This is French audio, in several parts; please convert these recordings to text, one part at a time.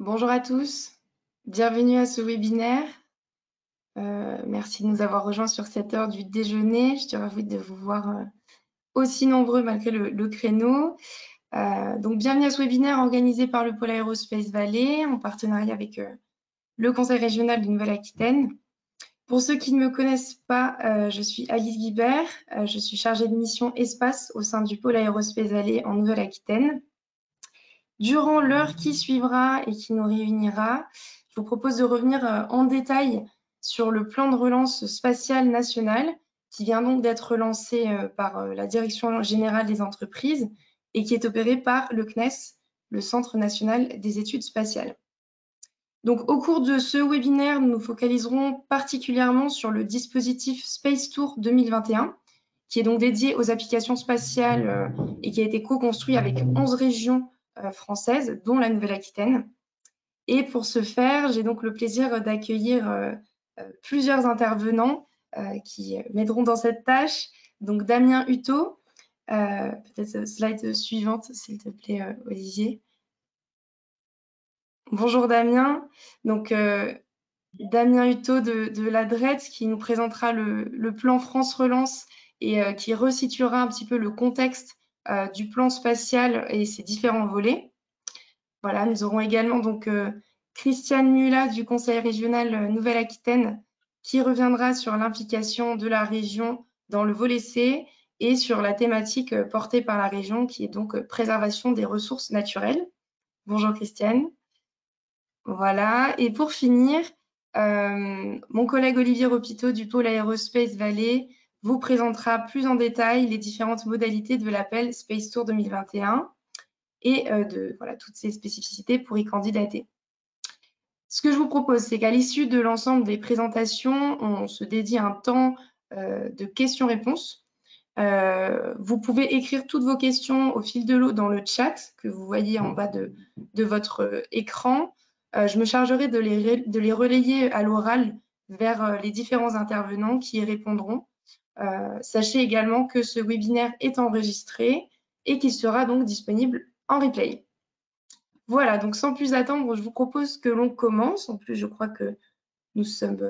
Bonjour à tous, bienvenue à ce webinaire. Merci de nous avoir rejoints sur cette heure du déjeuner. Je suis ravie de vous voir aussi nombreux malgré le créneau. Donc, bienvenue à ce webinaire organisé par le Pôle Aérospace Vallée en partenariat avec le Conseil régional de Nouvelle-Aquitaine. Pour ceux qui ne me connaissent pas, je suis Alice Guibert. Je suis chargée de mission espace au sein du Pôle Aérospace Vallée en Nouvelle-Aquitaine. Durant l'heure qui suivra et qui nous réunira, je vous propose de revenir en détail sur le plan de relance spatiale national qui vient donc d'être lancé par la Direction générale des entreprises et qui est opéré par le CNES, le Centre national des études spatiales. Donc, au cours de ce webinaire, nous nous focaliserons particulièrement sur le dispositif Space Tour 2021, qui est donc dédié aux applications spatiales et qui a été co-construit avec 11 régions françaises, dont la Nouvelle-Aquitaine. Et pour ce faire, j'ai donc le plaisir d'accueillir plusieurs intervenants qui m'aideront dans cette tâche. Donc Damien Hutto, peut-être slide suivante, s'il te plaît, Olivier. Bonjour Damien. Donc Damien Hutto de la DRETS qui nous présentera le plan France Relance et qui resituera un petit peu le contexte du plan spatial et ses différents volets. Voilà, nous aurons également donc Christiane Mulat du Conseil régional Nouvelle-Aquitaine qui reviendra sur l'implication de la région dans le volet C et sur la thématique portée par la région qui est donc préservation des ressources naturelles. Bonjour Christiane. Voilà, et pour finir, mon collègue Olivier Ropito du pôle Aérospace Vallée vous présentera plus en détail les différentes modalités de l'appel Space Tour 2021 et de voilà, toutes ces spécificités pour y candidater. Ce que je vous propose, c'est qu'à l'issue de l'ensemble des présentations, on se dédie un temps de questions-réponses. Vous pouvez écrire toutes vos questions au fil de l'eau dans le chat que vous voyez en bas de votre écran. Je me chargerai de les relayer à l'oral vers les différents intervenants qui y répondront. Sachez également que ce webinaire est enregistré et qu'il sera donc disponible en replay. Voilà, donc sans plus attendre, je vous propose que l'on commence. En plus, je crois que nous sommes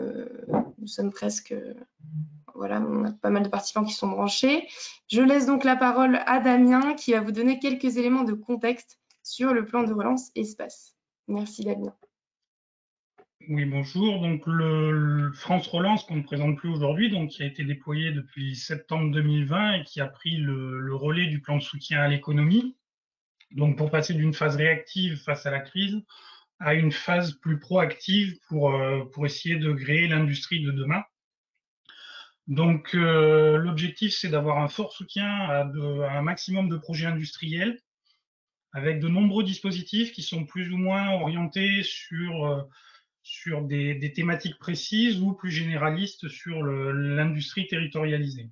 presque... voilà, on a pas mal de participants qui sont branchés. Je laisse donc la parole à Damien qui va vous donner quelques éléments de contexte sur le plan de relance espace. Merci Damien. Oui, bonjour. Donc le France Relance qu'on ne présente plus aujourd'hui, donc qui a été déployé depuis septembre 2020 et qui a pris le relais du plan de soutien à l'économie. Donc pour passer d'une phase réactive face à la crise à une phase plus proactive pour essayer de créer l'industrie de demain. Donc l'objectif c'est d'avoir un fort soutien à un maximum de projets industriels avec de nombreux dispositifs qui sont plus ou moins orientés sur des thématiques précises ou plus généralistes sur l'industrie territorialisée.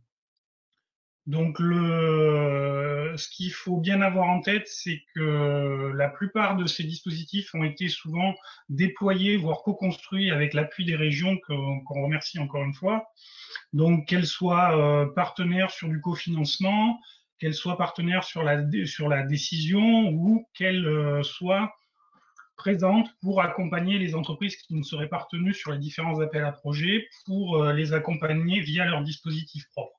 Donc ce qu'il faut bien avoir en tête, c'est que la plupart de ces dispositifs ont été souvent déployés, voire co-construits avec l'appui des régions qu'on remercie encore une fois. Donc qu'elles soient partenaires sur du cofinancement, qu'elles soient partenaires sur la décision ou qu'elles soient présentes pour accompagner les entreprises qui ne seraient pas retenues sur les différents appels à projets pour les accompagner via leur dispositif propre.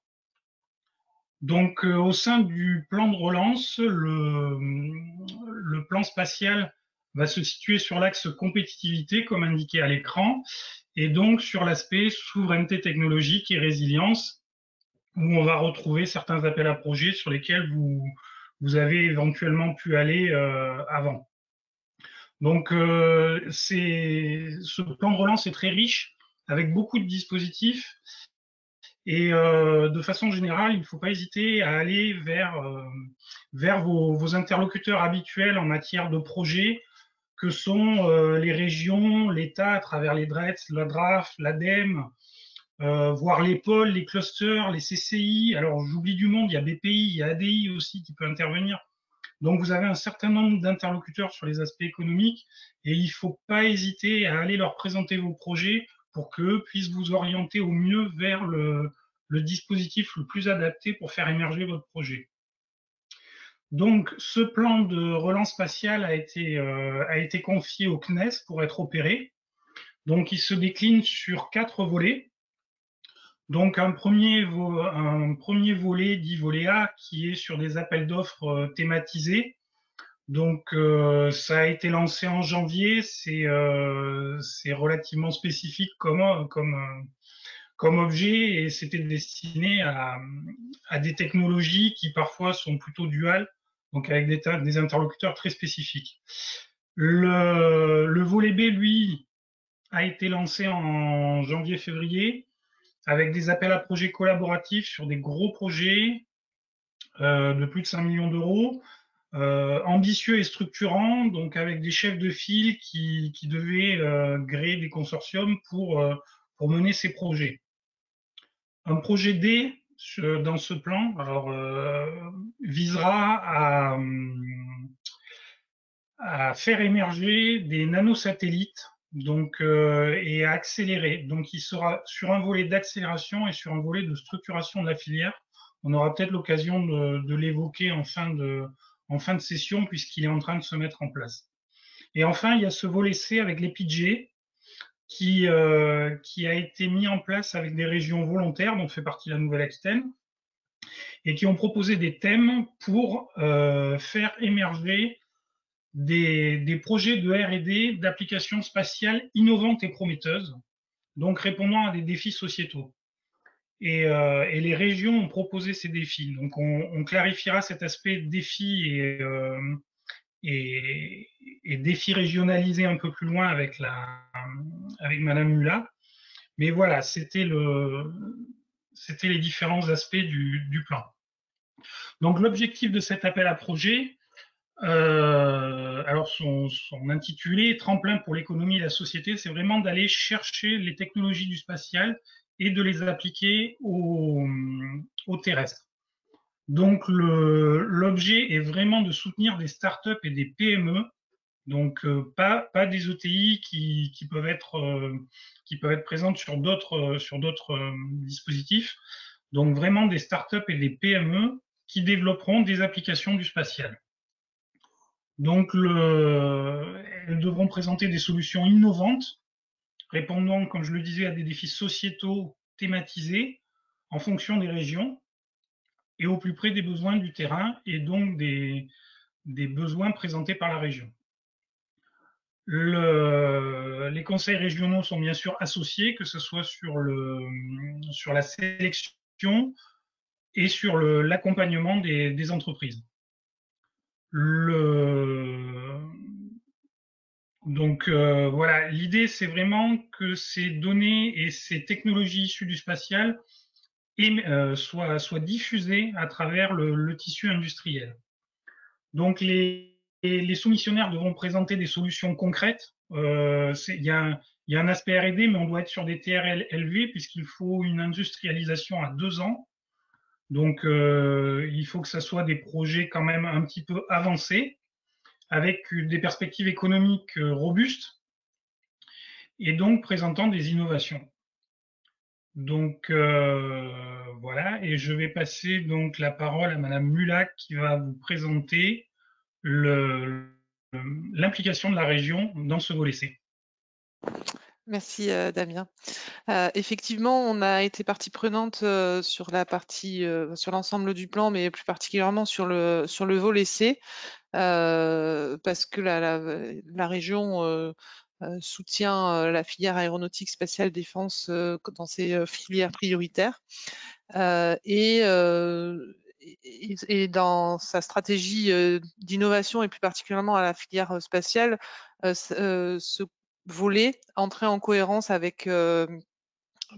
Donc, au sein du plan de relance, le plan spatial va se situer sur l'axe compétitivité, comme indiqué à l'écran, et donc sur l'aspect souveraineté technologique et résilience, où on va retrouver certains appels à projets sur lesquels vous avez éventuellement pu aller avant. Donc, ce plan de relance est très riche, avec beaucoup de dispositifs. Et de façon générale, il ne faut pas hésiter à aller vers vos interlocuteurs habituels en matière de projets, que sont les régions, l'État à travers les DRETS, la DRAF, l'ADEME, voire les pôles, les clusters, les CCI. Alors j'oublie du monde, il y a BPI, il y a ADI aussi qui peut intervenir. Donc vous avez un certain nombre d'interlocuteurs sur les aspects économiques et il ne faut pas hésiter à aller leur présenter vos projets pour qu'eux puissent vous orienter au mieux vers le dispositif le plus adapté pour faire émerger votre projet. Donc, ce plan de relance spatiale a été confié au CNES pour être opéré. Donc, il se décline sur 4 volets. Donc, un premier volet, dit volet A, qui est sur des appels d'offres thématisés. Donc, ça a été lancé en janvier. C'est relativement spécifique comme objet et c'était destiné à des technologies qui parfois sont plutôt duales, donc avec des interlocuteurs très spécifiques. Le volet B, lui, a été lancé en janvier-février avec des appels à projets collaboratifs sur des gros projets de plus de 5 millions d'euros, ambitieux et structurants, donc avec des chefs de file qui devaient créer des consortiums pour mener ces projets. Un projet D dans ce plan alors, visera à faire émerger des nanosatellites donc, et à accélérer. Donc il sera sur un volet d'accélération et sur un volet de structuration de la filière. On aura peut-être l'occasion de l'évoquer en fin de session puisqu'il est en train de se mettre en place. Et enfin, il y a ce volet C avec les PIG qui a été mis en place avec des régions volontaires, dont fait partie la Nouvelle-Aquitaine, et qui ont proposé des thèmes pour faire émerger des projets de R&D d'applications spatiales innovantes et prometteuses, donc répondant à des défis sociétaux. Et les régions ont proposé ces défis. Donc on clarifiera cet aspect défi et défis régionalisés un peu plus loin avec Madame Mula. Mais voilà, c'était les différents aspects du plan. Donc l'objectif de cet appel à projet, alors son intitulé, Tremplin pour l'économie et la société, c'est vraiment d'aller chercher les technologies du spatial et de les appliquer au terrestre. Donc l'objet est vraiment de soutenir des startups et des PME, donc pas des ETI qui peuvent être présentes sur d'autres dispositifs. Donc vraiment des startups et des PME qui développeront des applications du spatial. Donc, elles devront présenter des solutions innovantes, répondant, comme je le disais, à des défis sociétaux thématisés en fonction des régions et au plus près des besoins du terrain et donc des besoins présentés par la région. Les conseils régionaux sont bien sûr associés, que ce soit sur la sélection et sur l'accompagnement des entreprises. Donc voilà, l'idée c'est vraiment que ces données et ces technologies issues du spatial soient diffusées à travers le tissu industriel. Donc les soumissionnaires devront présenter des solutions concrètes. Il y a un aspect R&D, mais on doit être sur des TRL élevés puisqu'il faut une industrialisation à 2 ans. Donc il faut que ça soit des projets quand même un petit peu avancés, avec des perspectives économiques robustes et donc présentant des innovations. Donc voilà, et je vais passer donc la parole à Madame Mulac qui va vous présenter l'implication de la région dans ce volet C. Merci Damien. Effectivement, on a été partie prenante sur la partie, sur l'ensemble du plan, mais plus particulièrement sur le volet C, parce que la région soutient la filière aéronautique spatiale défense dans ses filières prioritaires. Et dans sa stratégie d'innovation et plus particulièrement à la filière spatiale, ce volet entrer en cohérence avec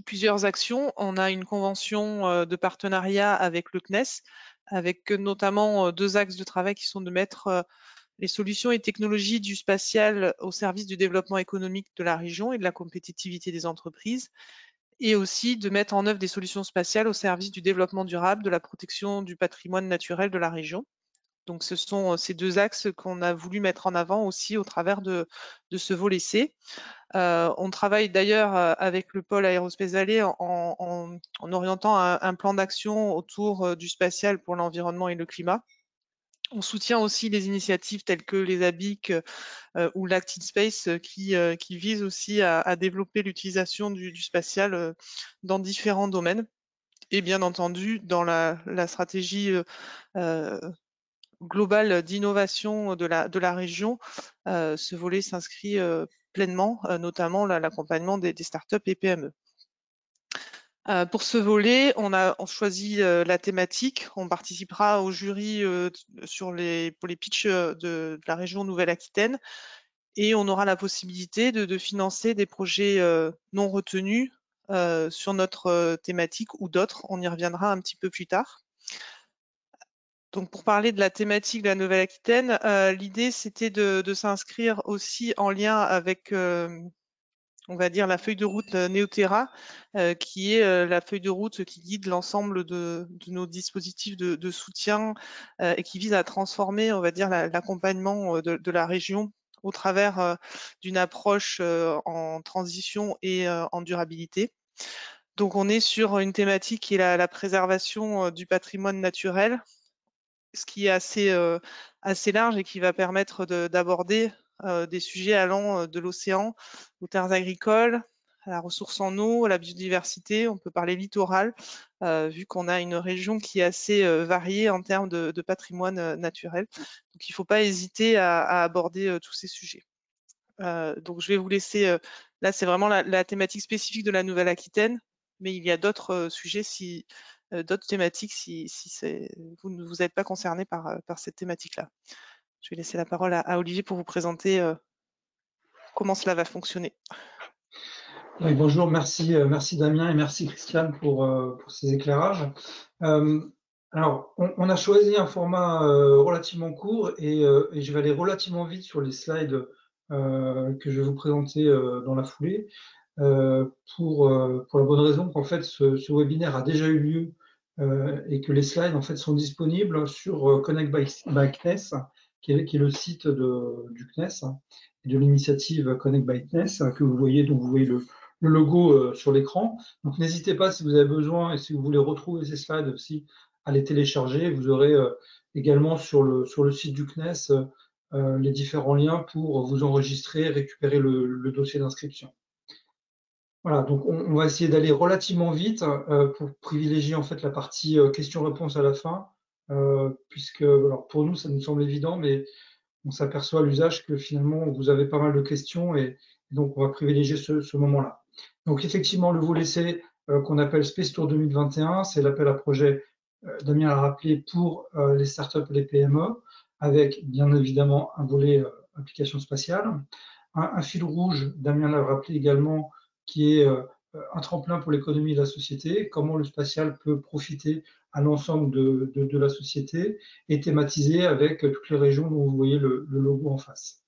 plusieurs actions. On a une convention de partenariat avec le CNES, avec notamment 2 axes de travail qui sont de mettre les solutions et technologies du spatial au service du développement économique de la région et de la compétitivité des entreprises, et aussi de mettre en œuvre des solutions spatiales au service du développement durable, de la protection du patrimoine naturel de la région. Donc ce sont ces 2 axes qu'on a voulu mettre en avant aussi au travers de ce volet C. On travaille d'ailleurs avec le pôle aérospatial en orientant un plan d'action autour du spatial pour l'environnement et le climat, On soutient aussi les initiatives telles que les ABIC ou l'Active Space qui visent aussi à développer l'utilisation du spatial dans différents domaines. Et bien entendu, dans la stratégie globale d'innovation de la région, ce volet s'inscrit pleinement, notamment l'accompagnement des startups et PME. Pour ce volet, on choisi la thématique. On participera au jury pour les pitchs de la région Nouvelle-Aquitaine et on aura la possibilité de financer des projets non retenus sur notre thématique ou d'autres. On y reviendra un petit peu plus tard. Donc pour parler de la thématique de la Nouvelle-Aquitaine, l'idée c'était de s'inscrire aussi en lien avec on va dire la feuille de route Neoterra, qui est la feuille de route qui guide l'ensemble de nos dispositifs de soutien et qui vise à transformer, on va dire, l'accompagnement de la région au travers d'une approche en transition et en durabilité. Donc on est sur une thématique qui est la préservation du patrimoine naturel, ce qui est assez large et qui va permettre d'aborder des sujets allant de l'océan aux terres agricoles, à la ressource en eau, à la biodiversité. On peut parler littoral, vu qu'on a une région qui est assez variée en termes de patrimoine naturel. Donc il ne faut pas hésiter à aborder tous ces sujets. Donc je vais vous laisser, là c'est vraiment la thématique spécifique de la Nouvelle-Aquitaine, mais il y a d'autres sujets, d'autres thématiques si vous ne êtes pas concerné par cette thématique-là. Je vais laisser la parole à Olivier pour vous présenter comment cela va fonctionner. Oui, bonjour, merci Damien et merci Christiane pour ces éclairages. Alors, on a choisi un format relativement court et je vais aller relativement vite sur les slides que je vais vous présenter dans la foulée pour la bonne raison qu'en fait ce webinaire a déjà eu lieu et que les slides en fait sont disponibles sur Connect by CNES, qui est le site du CNES et de l'initiative Connect by CNES que vous voyez, dont vous voyez le logo sur l'écran. Donc n'hésitez pas si vous avez besoin et si vous voulez retrouver ces slides aussi à les télécharger. Vous aurez également sur le site du CNES les différents liens pour vous enregistrer et récupérer le dossier d'inscription. Voilà, donc on va essayer d'aller relativement vite pour privilégier en fait la partie questions-réponses à la fin, puisque alors pour nous ça nous semble évident, mais on s'aperçoit à l'usage que finalement vous avez pas mal de questions et donc on va privilégier ce moment-là. Donc effectivement le volet C qu'on appelle Space Tour 2021, c'est l'appel à projet, Damien l'a rappelé, pour les startups et les PME, avec bien évidemment un volet application spatiale, un fil rouge, Damien l'a rappelé également, qui est un tremplin pour l'économie de la société, comment le spatial peut profiter à l'ensemble de la société et thématisé avec toutes les régions dont vous voyez le logo en face.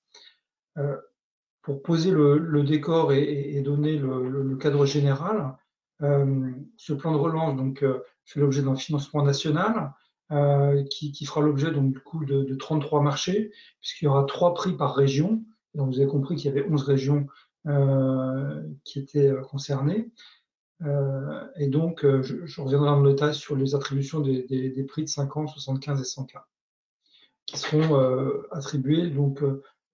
Pour poser le décor et donner le cadre général, ce plan de relance donc, fait l'objet d'un financement national qui fera l'objet donc du coup de 33 marchés, puisqu'il y aura 3 prix par région. Donc vous avez compris qu'il y avait 11 régions qui étaient concernées. Et donc, je reviendrai en détail sur les attributions des prix de 50, 75 et 100 k qui seront attribués donc,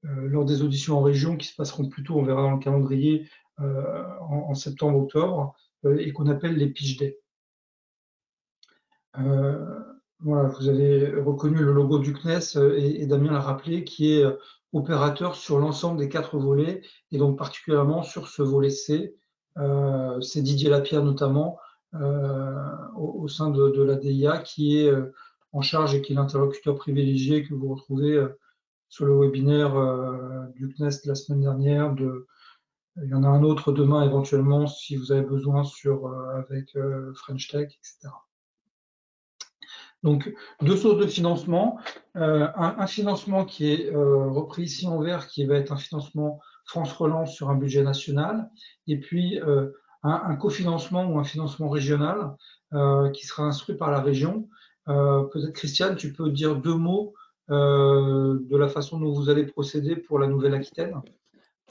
lors des auditions en région qui se passeront plutôt, on verra dans le calendrier, en septembre-octobre, et qu'on appelle les Pitch Day. Voilà, vous avez reconnu le logo du CNES et Damien l'a rappelé, qui est opérateur sur l'ensemble des 4 volets, et donc particulièrement sur ce volet C. C'est Didier Lapierre notamment, au sein de la DIA, qui est en charge et qui est l'interlocuteur privilégié que vous retrouvez sur le webinaire du CNES de la semaine dernière. Il y en a un autre demain éventuellement si vous avez besoin avec French Tech, etc. Donc, 2 sources de financement. Un financement qui est repris ici en vert, qui va être un financement France Relance sur un budget national, et puis un cofinancement ou un financement régional qui sera instruit par la région. Peut-être, Christiane, tu peux dire 2 mots de la façon dont vous allez procéder pour la Nouvelle-Aquitaine?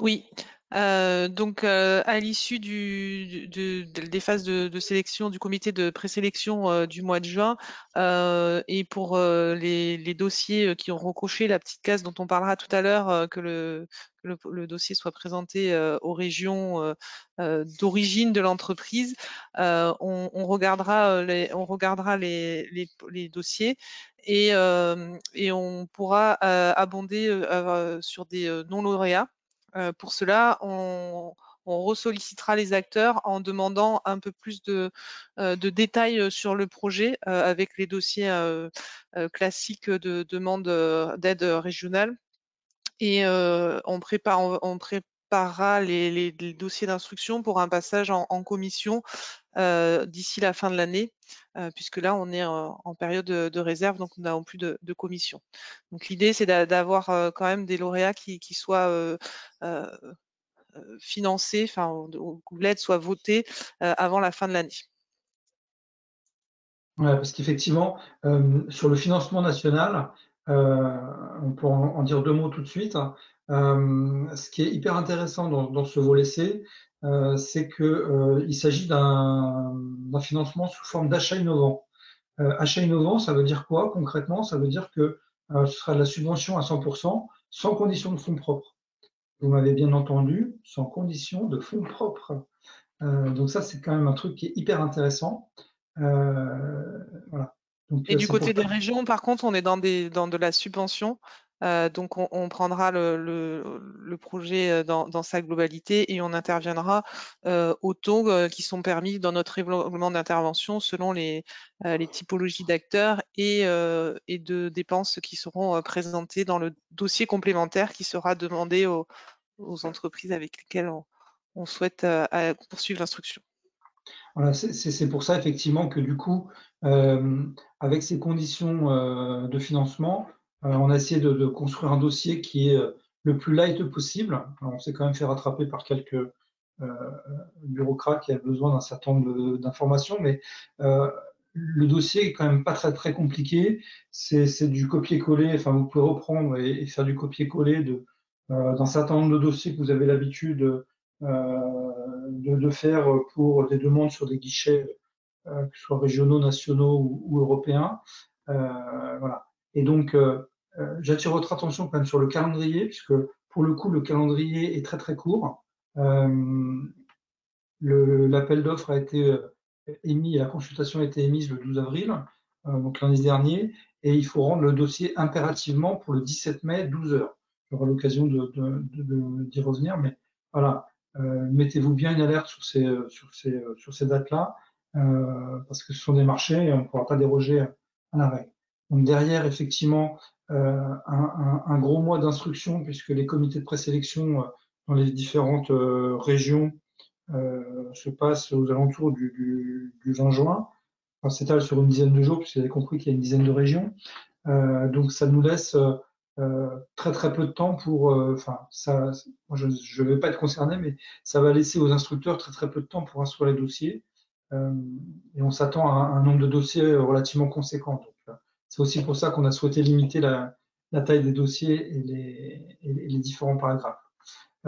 Oui, Donc, à l'issue des phases de sélection du comité de présélection du mois de juin, et pour les dossiers qui auront coché la petite case dont on parlera tout à l'heure, que le dossier soit présenté aux régions d'origine de l'entreprise, on regardera les dossiers et on pourra abonder sur des non-lauréats. Pour cela, on ressollicitera les acteurs en demandant un peu plus de détails sur le projet avec les dossiers classiques de demande d'aide régionale. Et on préparera les dossiers d'instruction pour un passage en commission d'ici la fin de l'année, puisque là, on est en période de réserve, donc nous n'avons plus de commission. Donc l'idée, c'est d'avoir quand même des lauréats qui soient financés, enfin, où l'aide soit votée avant la fin de l'année. Ouais, parce qu'effectivement, sur le financement national, on peut en dire deux mots tout de suite. Ce qui est hyper intéressant dans ce volet C, c'est qu'il s'agit d'un financement sous forme d'achat innovant. Achat innovant, ça veut dire quoi concrètement? Ça veut dire que ce sera de la subvention à 100%, sans condition de fonds propres. Vous m'avez bien entendu, sans condition de fonds propres. Donc ça, c'est quand même un truc qui est hyper intéressant. Voilà. Donc, Et du c'est pour côté des ça. régions, par contre, on est dans de la subvention. Donc, on prendra le projet dans sa globalité et on interviendra aux taux qui sont permis dans notre règlement d'intervention selon les typologies d'acteurs et de dépenses qui seront présentées dans le dossier complémentaire qui sera demandé aux entreprises avec lesquelles on souhaite poursuivre l'instruction. Voilà, c'est pour ça effectivement que du coup, avec ces conditions de financement, on a essayé de construire un dossier qui est le plus light possible. Alors, on s'est quand même fait rattraper par quelques bureaucrates qui avaient besoin d'un certain nombre d'informations, mais le dossier est quand même pas très compliqué. C'est du copier-coller. Enfin, vous pouvez reprendre et faire du copier-coller d'un certain nombre de dossiers que vous avez l'habitude de faire pour des demandes sur des guichets, que ce soit régionaux, nationaux ou européens. Voilà. Et donc, j'attire votre attention quand même sur le calendrier, puisque pour le coup, le calendrier est très court. L'appel d'offres a été émis, la consultation a été émise le 12 avril, donc lundi dernier, et il faut rendre le dossier impérativement pour le 17 mai, 12 heures. J'aurai l'occasion d'y revenir, mais voilà, mettez-vous bien une alerte sur ces dates-là, parce que ce sont des marchés et on ne pourra pas déroger à la règle. Donc derrière, effectivement, un gros mois d'instruction, puisque les comités de présélection dans les différentes régions se passe aux alentours du 20 juin. Enfin, s'étale sur une dizaine de jours, puisque vous avez compris qu'il y a une dizaine de régions. Donc ça nous laisse très peu de temps pour. Enfin, ça, moi je ne vais pas être concerné, mais ça va laisser aux instructeurs très peu de temps pour instruire les dossiers. Et on s'attend à un nombre de dossiers relativement conséquent. C'est aussi pour ça qu'on a souhaité limiter la taille des dossiers et les différents paragraphes.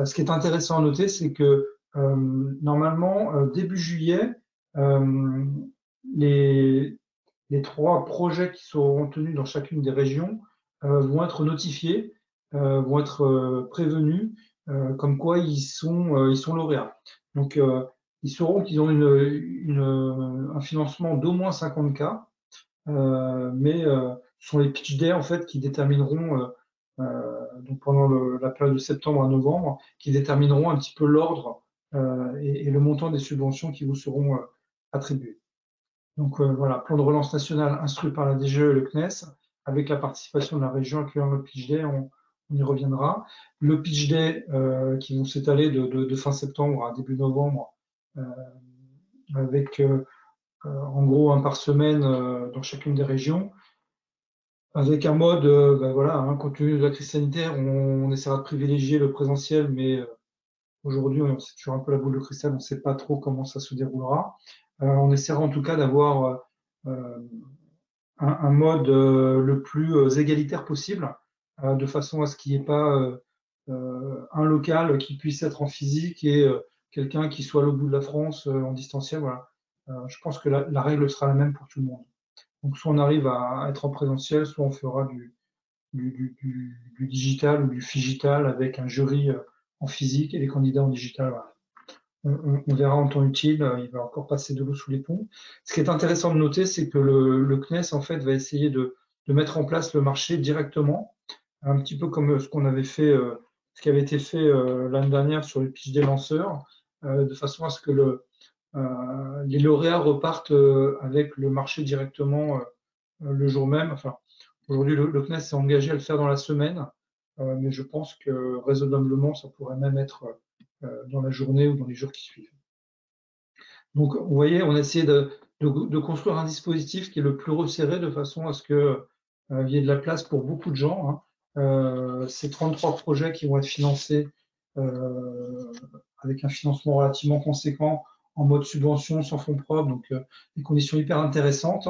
Ce qui est intéressant à noter, c'est que normalement, début juillet, les 3 projets qui seront tenus dans chacune des régions vont être notifiés, vont être prévenus, comme quoi ils sont lauréats. Donc, ils sauront qu'ils ont un financement d'au moins 50K, mais ce sont les pitch day en fait qui détermineront donc pendant la période de septembre à novembre, qui détermineront un petit peu l'ordre et le montant des subventions qui vous seront attribuées. Donc voilà, plan de relance national instruit par la DGE et le CNES, avec la participation de la région accueillant le pitch day, on y reviendra. Le pitch day qui vont s'étaler de fin septembre à début novembre, avec en gros un par semaine dans chacune des régions, avec un mode, voilà, compte tenu de la crise sanitaire, on essaiera de privilégier le présentiel, mais aujourd'hui, c'est toujours un peu la boule de cristal, on ne sait pas trop comment ça se déroulera. On essaiera en tout cas d'avoir un mode le plus égalitaire possible, de façon à ce qu'il n'y ait pas un local qui puisse être en physique et quelqu'un qui soit à l'autre bout de la France en distanciel. Voilà. Je pense que la règle sera la même pour tout le monde. Donc, soit on arrive à être en présentiel, soit on fera du digital ou du figital avec un jury en physique et les candidats en digital. Voilà. On verra en temps utile, il va encore passer de l'eau sous les ponts. Ce qui est intéressant de noter, c'est que le CNES en fait va essayer de mettre en place le marché directement, un petit peu comme ce qu'on avait fait, ce qui avait été fait l'année dernière sur le pitch des lanceurs, de façon à ce que les lauréats repartent avec le marché directement le jour même. Enfin, aujourd'hui, le CNES s'est engagé à le faire dans la semaine, mais je pense que raisonnablement, ça pourrait même être dans la journée ou dans les jours qui suivent. Donc, vous voyez, on a essayé de construire un dispositif qui est le plus resserré de façon à ce qu'il y ait de la place pour beaucoup de gens. Hein. Ces 33 projets qui vont être financés avec un financement relativement conséquent en mode subvention sans fonds propres, donc des conditions hyper intéressantes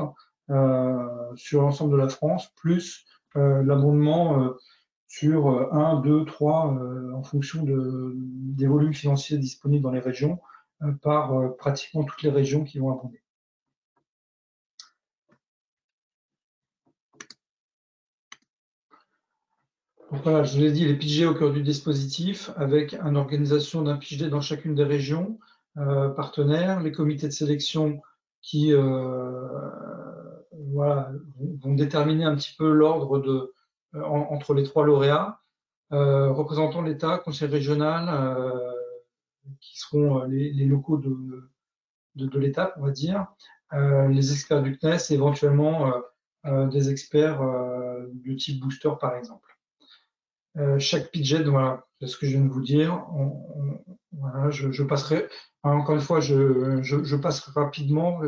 sur l'ensemble de la France, plus l'abondement sur 1, 2, 3 en fonction des volumes financiers disponibles dans les régions par pratiquement toutes les régions qui vont abonder. Donc voilà, je vous l'ai dit, les pitch au cœur du dispositif, avec une organisation d'un pitch dans chacune des régions partenaires, les comités de sélection qui voilà, vont déterminer un petit peu l'ordre entre les 3 lauréats, représentants de l'État, conseil régional, qui seront les locaux de l'État, on va dire, les experts du CNES et éventuellement des experts du type booster, par exemple. Chaque pitch, voilà, c'est ce que je viens de vous dire. Voilà, je passerai, encore une fois, je passerai rapidement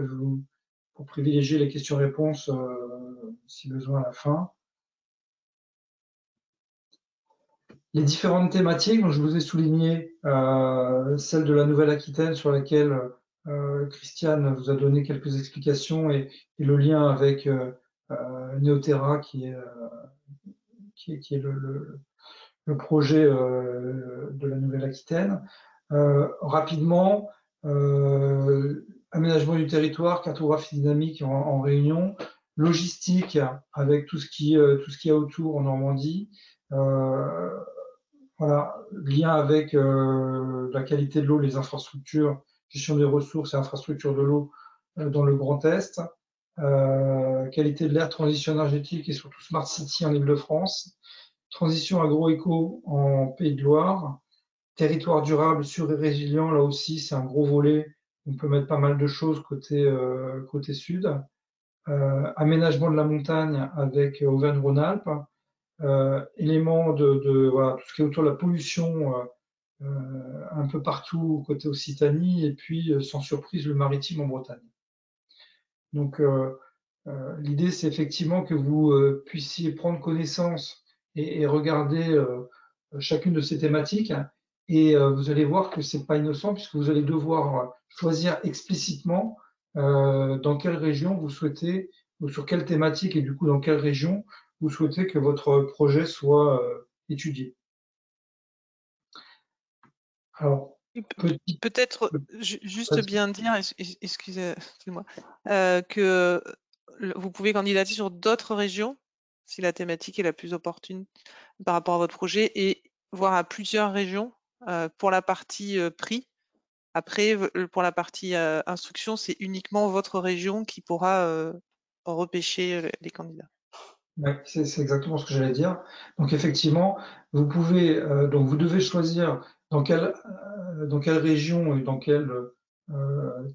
pour privilégier les questions-réponses si besoin à la fin. Les différentes thématiques, dont je vous ai souligné celle de la Nouvelle-Aquitaine sur laquelle Christiane vous a donné quelques explications et le lien avec Neoterra qui est le projet de la Nouvelle-Aquitaine. Rapidement, aménagement du territoire, cartographie dynamique en Réunion, logistique avec tout ce qu'il y a autour en Normandie, voilà, lien avec la qualité de l'eau, les infrastructures, gestion des ressources et infrastructures de l'eau dans le Grand Est, qualité de l'air, transition énergétique et surtout Smart City en Île-de-France, transition agro-éco en Pays de Loire, territoire durable, sûr et résilient, là aussi c'est un gros volet, on peut mettre pas mal de choses côté sud, aménagement de la montagne avec Auvergne-Rhône-Alpes, éléments voilà, tout ce qui est autour de la pollution un peu partout côté Occitanie et puis sans surprise le maritime en Bretagne. Donc l'idée c'est effectivement que vous puissiez prendre connaissance et regarder chacune de ces thématiques et vous allez voir que c'est pas innocent puisque vous allez devoir choisir explicitement dans quelle région vous souhaitez ou sur quelle thématique et du coup dans quelle région vous souhaitez que votre projet soit étudié. Alors, peut-être juste bien dire, excusez-moi, que vous pouvez candidater sur d'autres régions si la thématique est la plus opportune par rapport à votre projet et voir à plusieurs régions pour la partie prix. Après, pour la partie instruction, c'est uniquement votre région qui pourra repêcher les candidats. Ouais, c'est exactement ce que j'allais dire. Donc effectivement, vous pouvez, donc vous devez choisir dans quelle région et dans quel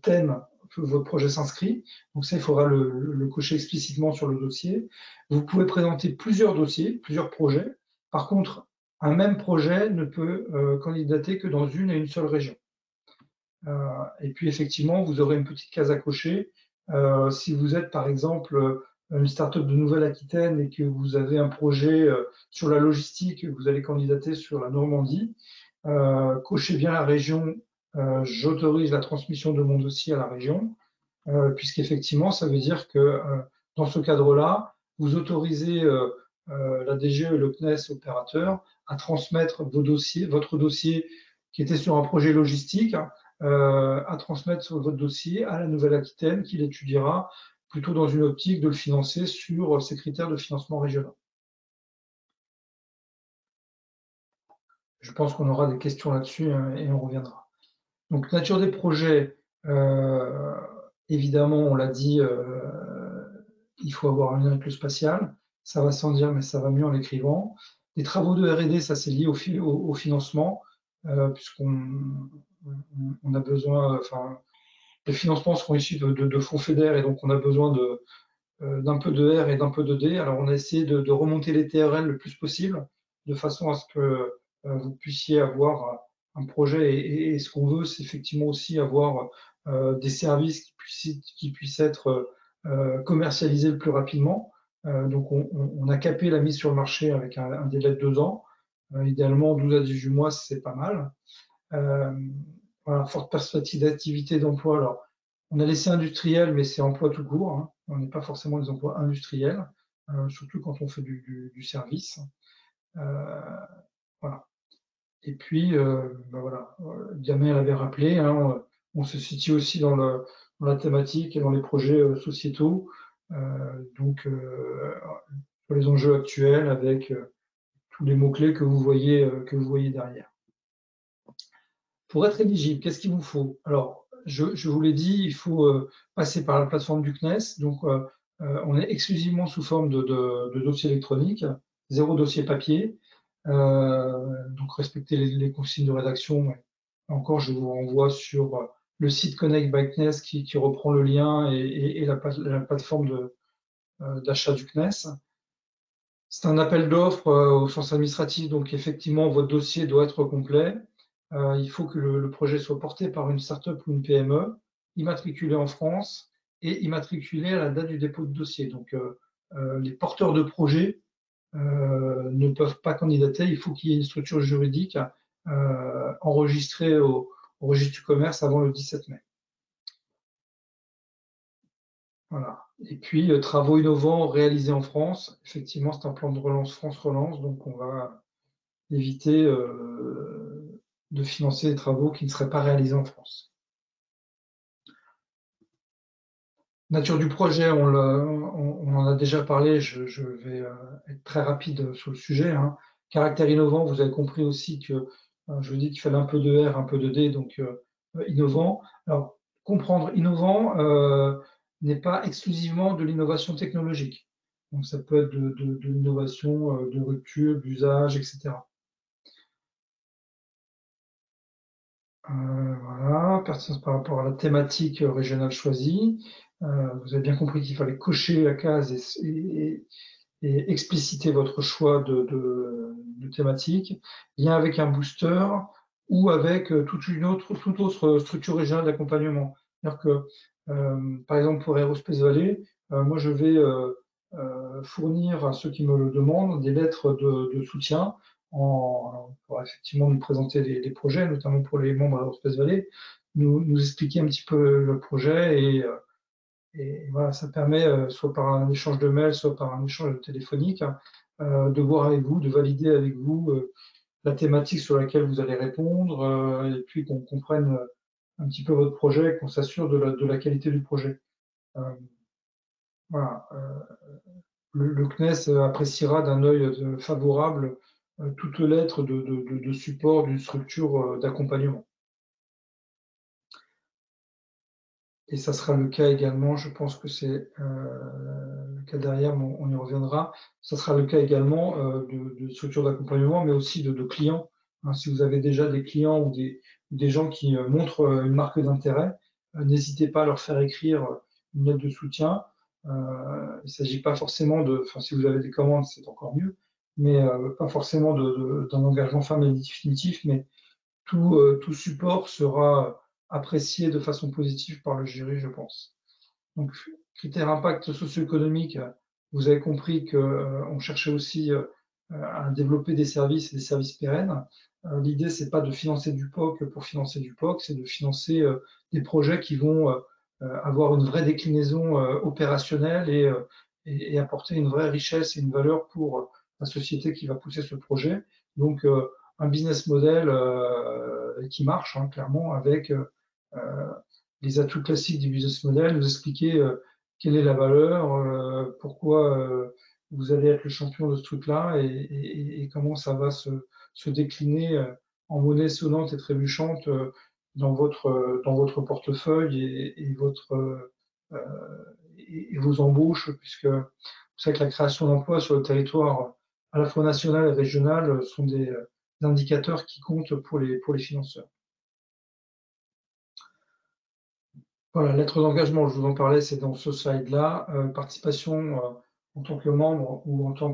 thème votre projet s'inscrit. Donc ça, il faudra le cocher explicitement sur le dossier. Vous pouvez présenter plusieurs dossiers, plusieurs projets. Par contre, un même projet ne peut candidater que dans une et une seule région. Et puis effectivement, vous aurez une petite case à cocher. Si vous êtes par exemple une start-up de Nouvelle-Aquitaine et que vous avez un projet sur la logistique, vous allez candidater sur la Normandie, cochez bien la région, j'autorise la transmission de mon dossier à la région, puisqu'effectivement, ça veut dire que dans ce cadre-là, vous autorisez la DGE et le CNES opérateur à transmettre votre dossier qui était sur un projet logistique, à transmettre votre dossier à la Nouvelle-Aquitaine qui l'étudiera plutôt dans une optique de le financer sur ses critères de financement régional. Je pense qu'on aura des questions là-dessus et on reviendra. Donc, nature des projets, évidemment, on l'a dit, il faut avoir un lien avec le spatial. Ça va sans dire, mais ça va mieux en l'écrivant. Les travaux de R&D, ça c'est lié au financement, puisqu'on a besoin, enfin, les financements seront issus de fonds FEDER et donc on a besoin d'un peu de R et d'un peu de D. Alors on a essayé de remonter les TRL le plus possible, de façon à ce que vous puissiez avoir un projet. Et ce qu'on veut, c'est effectivement aussi avoir des services qui puissent être commercialisés le plus rapidement. Donc on a capé la mise sur le marché avec un délai de 2 ans. Idéalement, 12 à 18 mois, c'est pas mal. Voilà, forte perspective d'activité d'emploi. Alors, on a laissé industriel, mais c'est emploi tout court, hein. On n'est pas forcément des emplois industriels, surtout quand on fait du service. Voilà. Et puis, ben voilà, Damien l'avait rappelé, hein, on se situe aussi dans la thématique et dans les projets sociétaux, donc sur les enjeux actuels avec tous les mots-clés que vous voyez derrière. Pour être éligible, qu'est-ce qu'il vous faut? Alors, je vous l'ai dit, il faut passer par la plateforme du CNES. Donc, on est exclusivement sous forme de dossier électronique, 0 dossier papier. Donc, respectez les consignes de rédaction. Encore, je vous renvoie sur le site Connect by CNES qui reprend le lien et la plateforme d'achat du CNES. C'est un appel d'offres au sens administratif, donc effectivement, votre dossier doit être complet. Il faut que le projet soit porté par une start-up ou une PME, immatriculé en France et immatriculé à la date du dépôt de dossier. Donc, les porteurs de projets ne peuvent pas candidater. Il faut qu'il y ait une structure juridique enregistrée au registre du commerce avant le 17 mai. Voilà. Et puis, travaux innovants réalisés en France. Effectivement, c'est un plan de relance France Relance, donc on va éviter de financer des travaux qui ne seraient pas réalisés en France. Nature du projet, on en a déjà parlé, je vais être très rapide sur le sujet, hein. Caractère innovant, vous avez compris aussi que je vous dis qu'il fallait un peu de R, un peu de D, donc innovant. Alors, comprendre innovant n'est pas exclusivement de l'innovation technologique. Donc ça peut être de l'innovation de rupture, d'usage, etc. Voilà, pertinence par rapport à la thématique régionale choisie. Vous avez bien compris qu'il fallait cocher la case et expliciter votre choix de thématique. Lien avec un booster ou avec toute autre structure régionale d'accompagnement. C'est-à-dire que, par exemple, pour Aerospace Valley, moi je vais fournir à ceux qui me le demandent des lettres de soutien pour effectivement nous présenter les projets, notamment pour les membres d'Aerospace Valley, nous expliquer un petit peu le projet et voilà, ça permet, soit par un échange de mails, soit par un échange téléphonique, de voir avec vous, de valider avec vous la thématique sur laquelle vous allez répondre, et puis qu'on comprenne un petit peu votre projet et qu'on s'assure de la qualité du projet. Voilà. Le CNES appréciera d'un œil favorable toute lettre de support d'une structure d'accompagnement. Et ça sera le cas également, je pense que c'est le cas derrière, mais on y reviendra. Ça sera le cas également de structures d'accompagnement, mais aussi de clients. Hein, si vous avez déjà des clients ou des gens qui montrent une marque d'intérêt, n'hésitez pas à leur faire écrire une lettre de soutien. Il ne s'agit pas forcément enfin si vous avez des commandes, c'est encore mieux, mais pas forcément d'un engagement ferme et définitif, mais tout support sera apprécié de façon positive par le jury, je pense. Donc, critère impact socio-économique, vous avez compris qu'on cherchait aussi à développer des services et des services pérennes. L'idée, c'est pas de financer du POC pour financer du POC, c'est de financer des projets qui vont avoir une vraie déclinaison opérationnelle et apporter une vraie richesse et une valeur pour la société qui va pousser ce projet. Donc, un business model qui marche, hein, clairement, avec les atouts classiques du business model, nous expliquer quelle est la valeur, pourquoi vous allez être le champion de ce truc-là et comment ça va se décliner en monnaie sonnante et trébuchante dans votre portefeuille et vos embauches, puisque vous savez que la création d'emplois sur le territoire à la fois national et régional sont des indicateurs qui comptent pour les financeurs. Voilà, lettre d'engagement, je vous en parlais, c'est dans ce slide-là. Participation en tant que membre ou en tant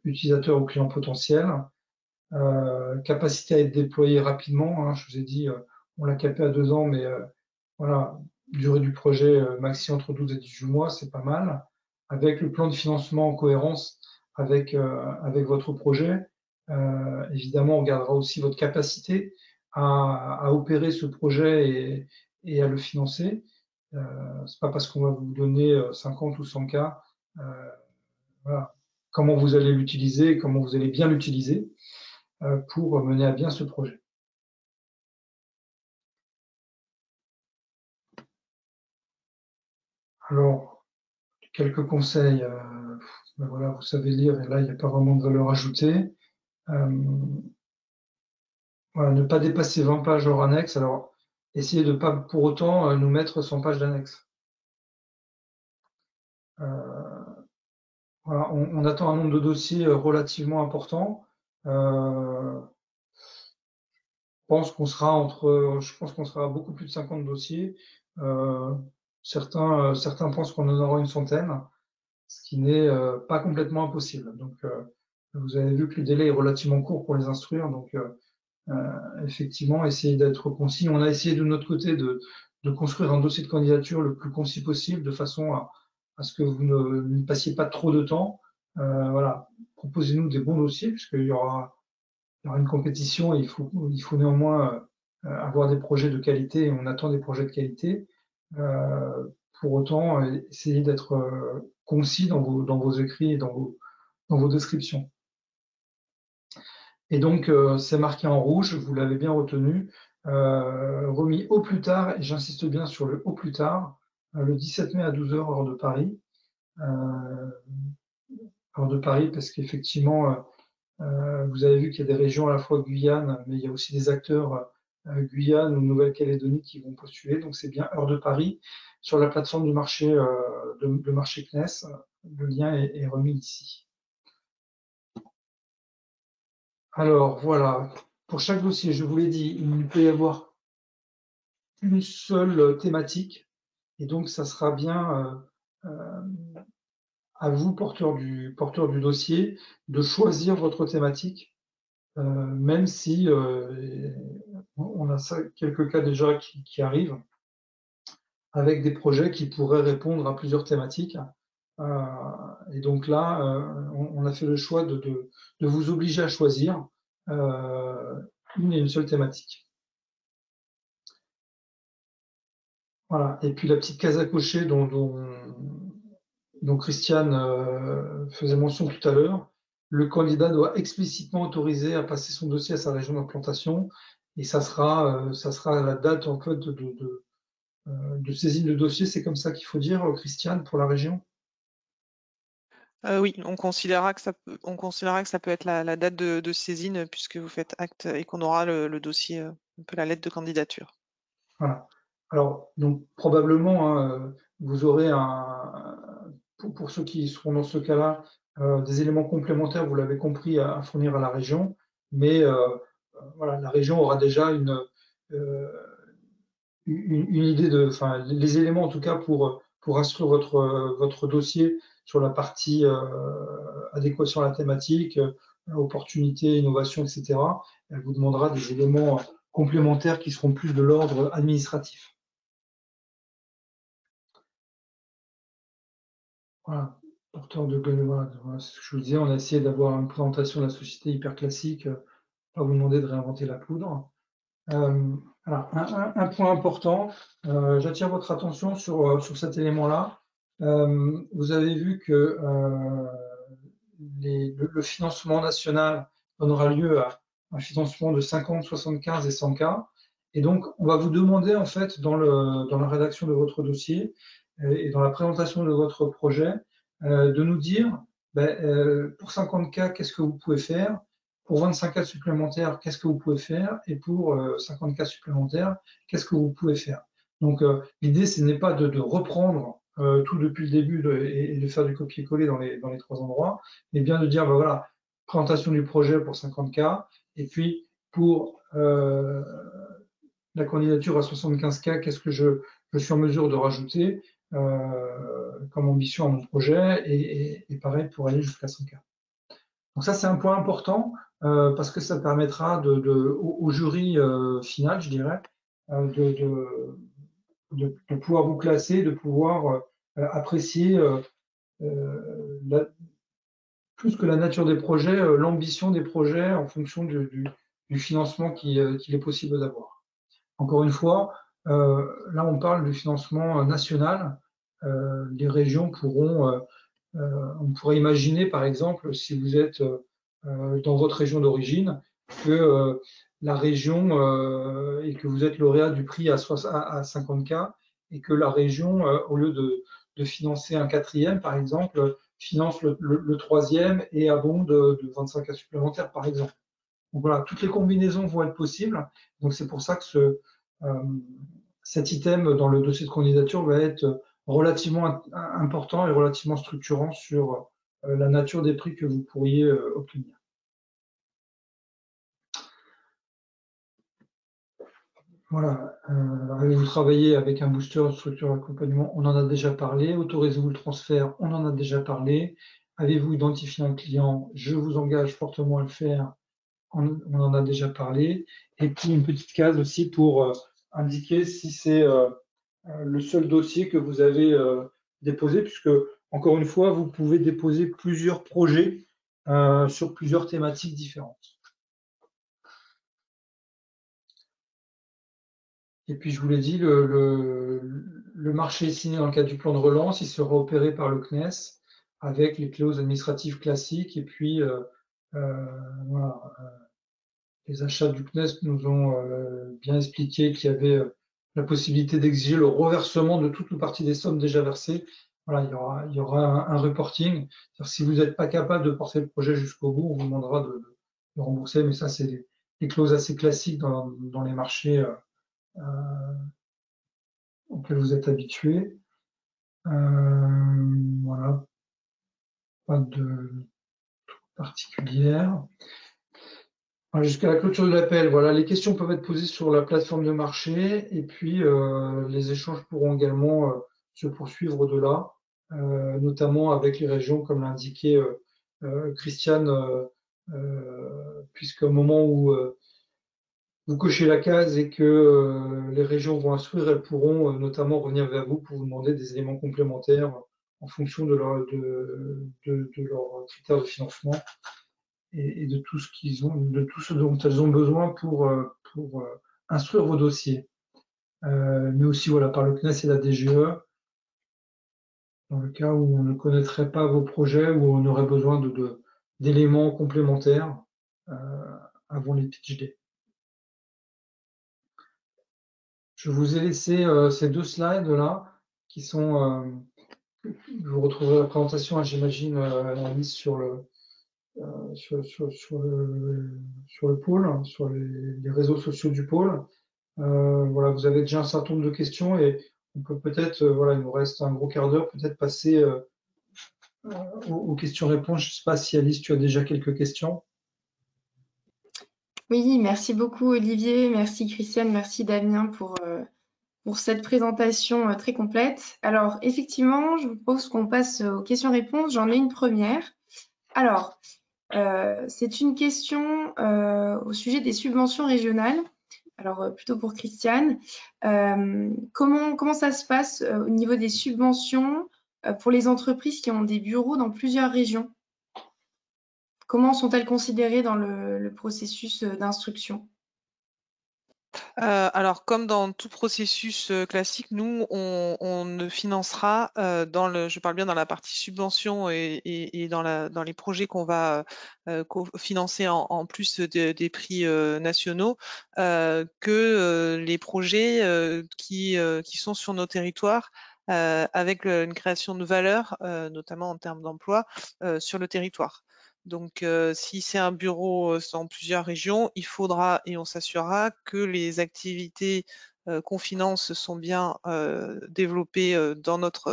qu'utilisateur ou client potentiel. Capacité à être déployé rapidement. Hein, je vous ai dit, on l'a capé à 2 ans, mais voilà, durée du projet maxi entre 12 et 18 mois, c'est pas mal. Avec le plan de financement en cohérence avec votre projet. Évidemment, on regardera aussi votre capacité à opérer ce projet et à le financer. C'est pas parce qu'on va vous donner 50 ou 100 K, voilà, comment vous allez l'utiliser, comment vous allez bien l'utiliser pour mener à bien ce projet. Alors, quelques conseils. Ben voilà, vous savez lire et là, il n'y a pas vraiment de valeur ajoutée. Voilà, ne pas dépasser 20 pages hors annexe. Alors, essayez de ne pas pour autant nous mettre 100 pages d'annexe. Voilà, on attend un nombre de dossiers relativement important. Je pense qu'on sera à beaucoup plus de 50 dossiers. Certains pensent qu'on en aura une centaine, ce qui n'est pas complètement impossible. Donc, vous avez vu que le délai est relativement court pour les instruire. Donc, effectivement, essayez d'être concis. On a essayé de notre côté de construire un dossier de candidature le plus concis possible, de façon à ce que vous ne passiez pas trop de temps. Voilà, proposez-nous des bons dossiers, puisqu'il y aura une compétition et il faut néanmoins avoir des projets de qualité, et on attend des projets de qualité. Pour autant, essayez d'être concis dans vos écrits et dans vos descriptions. Et donc, c'est marqué en rouge, vous l'avez bien retenu, remis au plus tard, et j'insiste bien sur le au plus tard, le 17 mai à 12h, heure de Paris. Heure de Paris, parce qu'effectivement, vous avez vu qu'il y a des régions à la fois Guyane, mais il y a aussi des acteurs Guyane ou Nouvelle-Calédonie qui vont postuler. Donc, c'est bien heure de Paris sur la plateforme du marché, de marché CNES. Le lien est remis ici. Alors, voilà. Pour chaque dossier, je vous l'ai dit, il peut y avoir une seule thématique. Et donc, ça sera bien à vous, porteur du dossier, de choisir votre thématique, même si on a quelques cas déjà qui arrivent, avec des projets qui pourraient répondre à plusieurs thématiques. Et donc là, on a fait le choix de vous obliger à choisir une et une seule thématique. Voilà. Et puis la petite case à cocher dont Christiane faisait mention tout à l'heure, le candidat doit explicitement autoriser à passer son dossier à sa région d'implantation, et ça sera la date en fait de saisine de dossier. C'est comme ça qu'il faut dire, Christiane, pour la région? Oui, on considérera que ça peut être la date de saisine, puisque vous faites acte et qu'on aura le dossier, un peu la lettre de candidature. Voilà. Alors, donc probablement, hein, vous aurez pour ceux qui seront dans ce cas-là, des éléments complémentaires, vous l'avez compris, à fournir à la région, mais voilà, la région aura déjà une idée les éléments en tout cas pour instruire votre dossier sur la partie adéquation à la thématique, opportunité, innovation, etc. Elle vous demandera des éléments complémentaires qui seront plus de l'ordre administratif. Voilà, porteur de voilà, c'est ce que je vous disais, on a essayé d'avoir une présentation de la société hyper classique, pas vous demander de réinventer la poudre. Alors, un point important, j'attire votre attention sur cet élément-là. Vous avez vu que le financement national donnera lieu à un financement de 50, 75 et 100K. Et donc, on va vous demander, en fait, dans la rédaction de votre dossier et dans la présentation de votre projet, de nous dire, pour 50K, qu'est-ce que vous pouvez faire? Pour 25K supplémentaires, qu'est-ce que vous pouvez faire? Et pour 50K supplémentaires, qu'est-ce que vous pouvez faire? Donc, l'idée, ce n'est pas de reprendre tout depuis le début et de faire du copier-coller dans les 3 endroits, mais bien de dire, voilà, présentation du projet pour 50K, et puis pour la candidature à 75K, qu'est-ce que je suis en mesure de rajouter comme ambition à mon projet, et pareil pour aller jusqu'à 100K. Donc ça, c'est un point important parce que ça permettra au jury final, je dirais, de pouvoir vous classer, de pouvoir apprécier plus que la nature des projets, l'ambition des projets en fonction du financement qu'il est possible d'avoir. Encore une fois, là on parle du financement national. Les régions pourront, on pourrait imaginer par exemple, si vous êtes dans votre région d'origine, que la région et que vous êtes lauréat du prix à 50K et que la région, au lieu de financer un 4e par exemple, finance le 3e et abonde de 25K supplémentaires par exemple. Donc voilà, toutes les combinaisons vont être possibles. Donc c'est pour ça que cet item dans le dossier de candidature va être relativement important et relativement structurant sur la nature des prix que vous pourriez obtenir. Voilà, avez-vous travaillé avec un booster, une structure d'accompagnement? On en a déjà parlé. Autorisez-vous le transfert? On en a déjà parlé. Avez-vous identifié un client? Je vous engage fortement à le faire. On en a déjà parlé. Et puis une petite case aussi pour indiquer si c'est le seul dossier que vous avez déposé, puisque encore une fois, vous pouvez déposer plusieurs projets sur plusieurs thématiques différentes. Et puis, je vous l'ai dit, le marché est signé dans le cadre du plan de relance, il sera opéré par le CNES avec les clauses administratives classiques. Et puis, voilà, les achats du CNES nous ont bien expliqué qu'il y avait la possibilité d'exiger le reversement de toute ou partie des sommes déjà versées. Voilà, il y aura un reporting. Si vous n'êtes pas capable de porter le projet jusqu'au bout, on vous demandera de rembourser. Mais ça, c'est des clauses assez classiques dans les marchés auxquels vous êtes habitués. Voilà, pas de particulière. Jusqu'à la clôture de l'appel, voilà, les questions peuvent être posées sur la plateforme de marché et puis les échanges pourront également se poursuivre au-delà, notamment avec les régions, comme l'a indiqué Christiane, puisqu'au moment où vous cochez la case et que les régions vont instruire, elles pourront notamment revenir vers vous pour vous demander des éléments complémentaires en fonction de leurs critères de financement et de tout ce qu'ils ont, de tout ce dont elles ont besoin pour instruire vos dossiers. Mais aussi voilà, par le CNES et la DGE, dans le cas où on ne connaîtrait pas vos projets, où on aurait besoin d'éléments complémentaires avant les pitch day. Je vous ai laissé ces 2 slides là, qui sont, vous retrouverez la présentation, j'imagine, la mise sur le pôle, sur les réseaux sociaux du pôle. Voilà, vous avez déjà un certain nombre de questions et on peut peut-être, voilà, il nous reste un gros quart d'heure, peut-être passer aux questions-réponses. Je ne sais pas si Alice, tu as déjà quelques questions. Oui, merci beaucoup Olivier, merci Christiane, merci Damien pour cette présentation très complète. Alors effectivement, je vous propose qu'on passe aux questions-réponses. J'en ai une première. Alors, c'est une question au sujet des subventions régionales. Alors, plutôt pour Christiane. Comment ça se passe au niveau des subventions pour les entreprises qui ont des bureaux dans plusieurs régions? Comment sont-elles considérées dans le processus d'instruction? Alors, comme dans tout processus classique, nous, on ne financera je parle bien dans la partie subvention et dans les projets qu'on va financer en plus des prix nationaux, que les projets qui sont sur nos territoires, avec une création de valeur, notamment en termes d'emploi, sur le territoire. Donc, si c'est un bureau dans plusieurs régions, il faudra et on s'assurera que les activités qu'on finance sont bien développées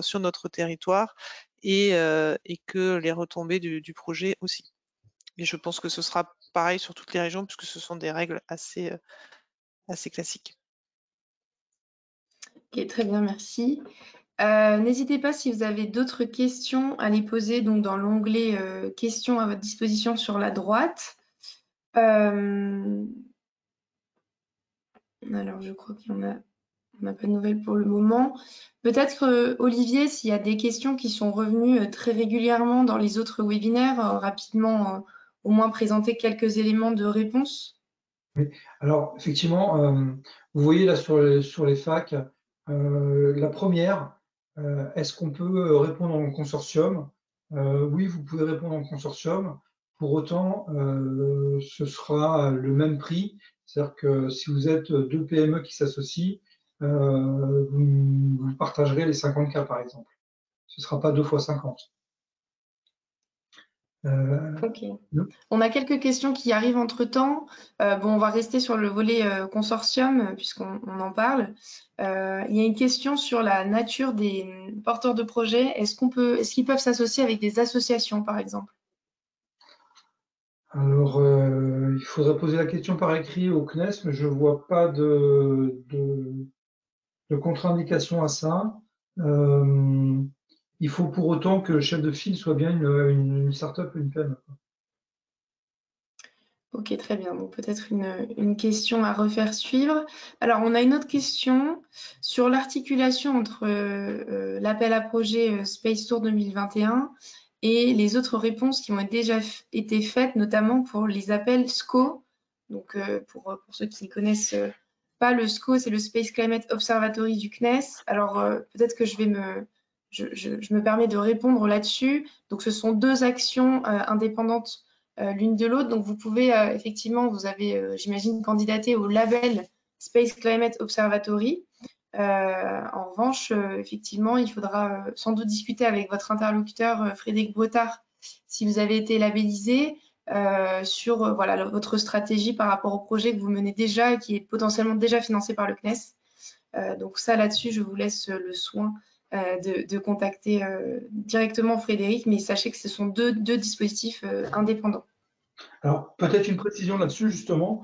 sur notre territoire et que les retombées du projet aussi. Et je pense que ce sera pareil sur toutes les régions puisque ce sont des règles assez classiques. Ok, très bien, merci. N'hésitez pas si vous avez d'autres questions à les poser donc dans l'onglet questions à votre disposition sur la droite. Alors, je crois qu'on n'a pas de nouvelles pour le moment. Peut-être, Olivier, s'il y a des questions qui sont revenues très régulièrement dans les autres webinaires, rapidement, au moins présenter quelques éléments de réponse. Oui. Alors, effectivement, vous voyez là sur les facs, la première, est-ce qu'on peut répondre en consortium? Oui, vous pouvez répondre en consortium. Pour autant, ce sera le même prix. C'est-à-dire que si vous êtes 2 PME qui s'associent, vous partagerez les 50K par exemple. Ce ne sera pas 2 fois 50. Ok. On a quelques questions qui arrivent entre-temps. Bon, on va rester sur le volet consortium puisqu'on en parle. Il y a une question sur la nature des porteurs de projets. Est-ce qu'ils peuvent s'associer avec des associations, par exemple? Alors, il faudrait poser la question par écrit au CNES, mais je ne vois pas de contre-indication à ça. Il faut pour autant que le chef de file soit bien une start-up ou une PME. Ok, très bien. Donc peut-être une question à refaire suivre. Alors, on a une autre question sur l'articulation entre l'appel à projet Space Tour 2021 et les autres réponses qui ont déjà été faites, notamment pour les appels SCO. Donc, pour ceux qui ne connaissent pas le SCO, c'est le Space Climate Observatory du CNES. Alors, peut-être que je me permets de répondre là-dessus. Donc, ce sont deux actions indépendantes l'une de l'autre. Donc, vous pouvez effectivement, vous avez, j'imagine, candidaté au label Space Climate Observatory. En revanche, effectivement, il faudra sans doute discuter avec votre interlocuteur Frédéric Bretard si vous avez été labellisé sur voilà, votre stratégie par rapport au projet que vous menez déjà et qui est potentiellement déjà financé par le CNES. Donc ça, là-dessus, je vous laisse le soin de contacter directement Frédéric, mais sachez que ce sont deux dispositifs indépendants. Alors, peut-être une précision là-dessus, justement,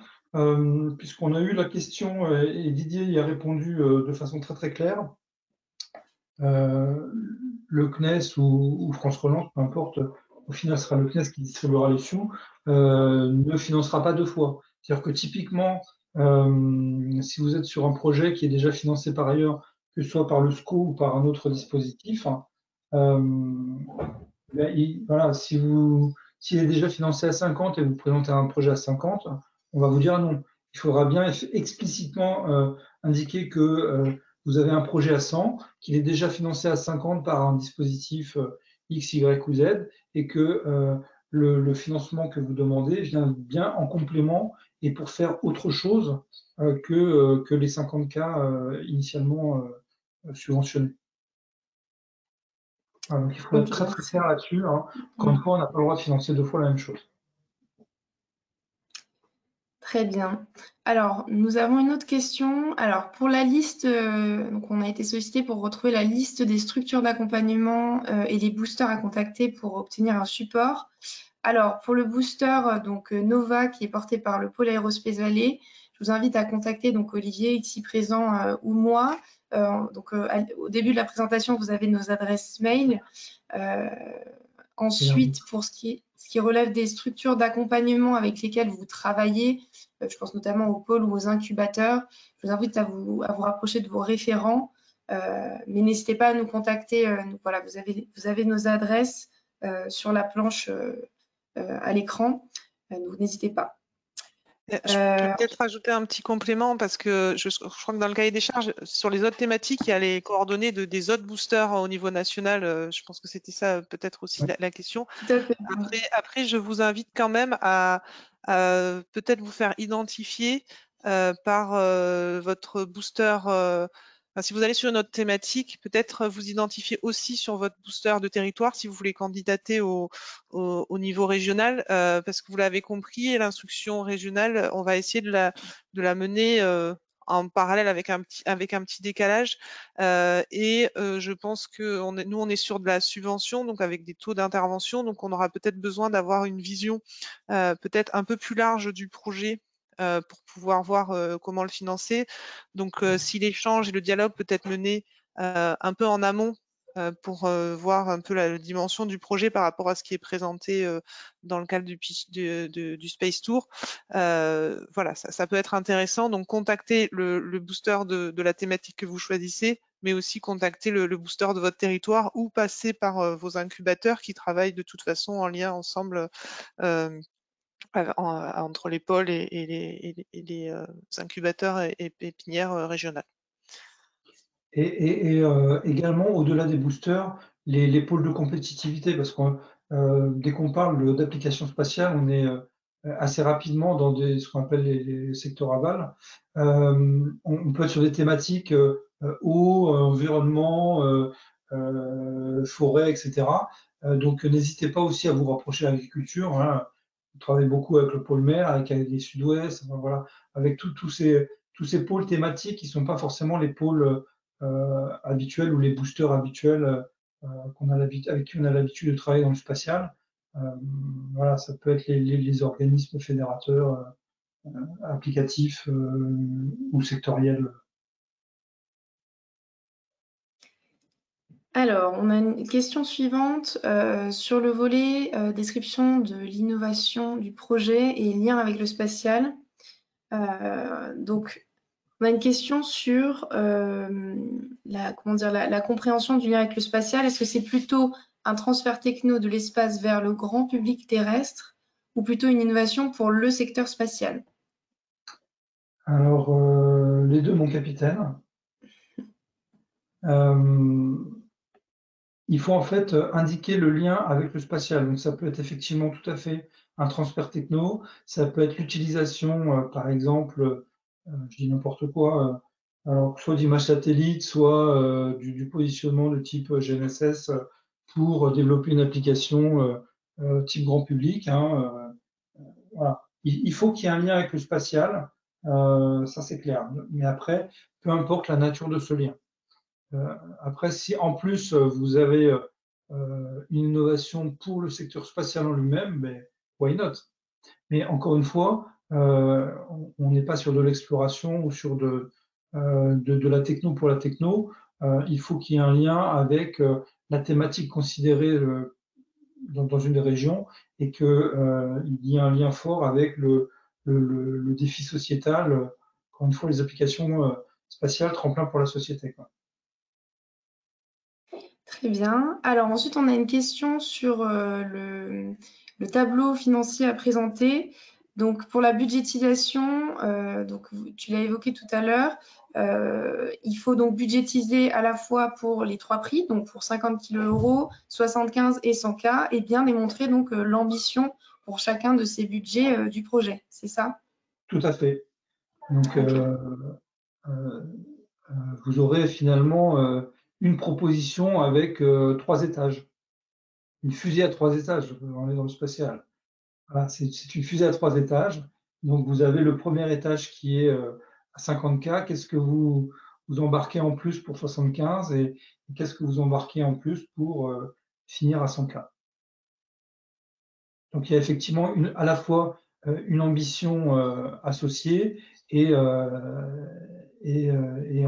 puisqu'on a eu la question et Didier y a répondu de façon très très claire. Le CNES ou France Relance, peu importe, au final, ce sera le CNES qui distribuera les sous, ne financera pas deux fois. C'est-à-dire que typiquement, si vous êtes sur un projet qui est déjà financé par ailleurs, que ce soit par le SCO ou par un autre dispositif, voilà, s'il est déjà financé à 50 et vous présentez un projet à 50, on va vous dire non. Il faudra bien explicitement indiquer que vous avez un projet à 100, qu'il est déjà financé à 50 par un dispositif X, Y ou Z, et que le financement que vous demandez vient bien en complément et pour faire autre chose que les 50K initialement subventionnés. Voilà, donc il faut être très très clair là-dessus. Hein. Encore une fois, on n'a pas le droit de financer deux fois la même chose. Très bien. Alors, nous avons une autre question. Alors, pour la liste, donc on a été sollicité pour retrouver la liste des structures d'accompagnement et les boosters à contacter pour obtenir un support. Alors, pour le booster, donc Nova, qui est porté par le pôle Aérospace Valley, je vous invite à contacter donc Olivier, ici présent, ou moi. Au début de la présentation, vous avez nos adresses mail. Ensuite, pour ce qui relève des structures d'accompagnement avec lesquelles vous travaillez, je pense notamment au pôle ou aux incubateurs, je vous invite à vous rapprocher de vos référents, mais n'hésitez pas à nous contacter. Voilà, vous avez nos adresses sur la planche à l'écran, donc n'hésitez pas. Je peux peut-être rajouter un petit complément parce que je crois que dans le cahier des charges, sur les autres thématiques, il y a les coordonnées des autres boosters au niveau national. Je pense que c'était ça peut-être aussi la question. Tout à fait. Après, je vous invite quand même à peut-être vous faire identifier par votre booster. Si vous allez sur une autre thématique, peut-être vous identifier aussi sur votre booster de territoire si vous voulez candidater au niveau régional, parce que vous l'avez compris, l'instruction régionale, on va essayer de la mener en parallèle avec un petit décalage. Je pense que nous, on est sur de la subvention, donc avec des taux d'intervention, donc on aura peut-être besoin d'avoir une vision peut-être un peu plus large du projet pour pouvoir voir comment le financer. Donc, si l'échange et le dialogue peut être mené un peu en amont pour voir un peu la dimension du projet par rapport à ce qui est présenté dans le cadre du Space Tour. Voilà, ça peut être intéressant. Donc, contactez le booster de la thématique que vous choisissez, mais aussi contacter le booster de votre territoire ou passer par vos incubateurs qui travaillent de toute façon en lien ensemble entre les pôles et les incubateurs et pépinières régionales. Et également, au-delà des boosters, les pôles de compétitivité, parce que dès qu'on parle d'application spatiale, on est assez rapidement dans ce qu'on appelle les secteurs aval. On peut être sur des thématiques eau, environnement, forêt, etc. Donc, n'hésitez pas aussi à vous rapprocher de l'agriculture. Hein. On travaille beaucoup avec le pôle mer, avec les sud-ouest, enfin, voilà, avec tous ces pôles thématiques qui ne sont pas forcément les pôles habituels ou les boosters habituels avec qui on a l'habitude de travailler dans le spatial. Voilà, ça peut être les organismes fédérateurs applicatifs ou sectoriels. Alors, on a une question suivante sur le volet description de l'innovation du projet et lien avec le spatial. Donc, on a une question sur la compréhension du lien avec le spatial. Est-ce que c'est plutôt un transfert techno de l'espace vers le grand public terrestre ou plutôt une innovation pour le secteur spatial? Alors, les deux, mon capitaine. Il faut en fait indiquer le lien avec le spatial. Donc, ça peut être effectivement tout à fait un transfert techno. Ça peut être l'utilisation, par exemple, je dis n'importe quoi, alors soit d'images satellites, soit du positionnement de type GNSS pour développer une application type grand public. Hein, voilà. Il faut qu'il y ait un lien avec le spatial, ça c'est clair. Mais après, peu importe la nature de ce lien. Après, si en plus vous avez une innovation pour le secteur spatial en lui-même, mais why not? Mais encore une fois, on n'est pas sur de l'exploration ou sur de la techno pour la techno. Il faut qu'il y ait un lien avec la thématique considérée dans une des régions et qu'il y ait un lien fort avec le défi sociétal. Encore une fois, les applications spatiales, tremplin pour la société, quoi. Très bien. Alors ensuite, on a une question sur le tableau financier à présenter. Donc pour la budgétisation, donc tu l'as évoqué tout à l'heure, il faut donc budgétiser à la fois pour les trois prix, donc pour 50 kg, 75 et 100K, et bien démontrer donc l'ambition pour chacun de ces budgets du projet. C'est ça? Tout à fait. Donc, Ok. vous aurez finalement une proposition avec 3 étages. Une fusée à 3 étages, on est dans le spatial. Voilà, c'est une fusée à 3 étages. Donc, vous avez le premier étage qui est à 50K. Qu'est-ce que vous embarquez en plus pour 75 et qu'est-ce que vous embarquez en plus pour finir à 100K? Donc, il y a effectivement à la fois une ambition associée et en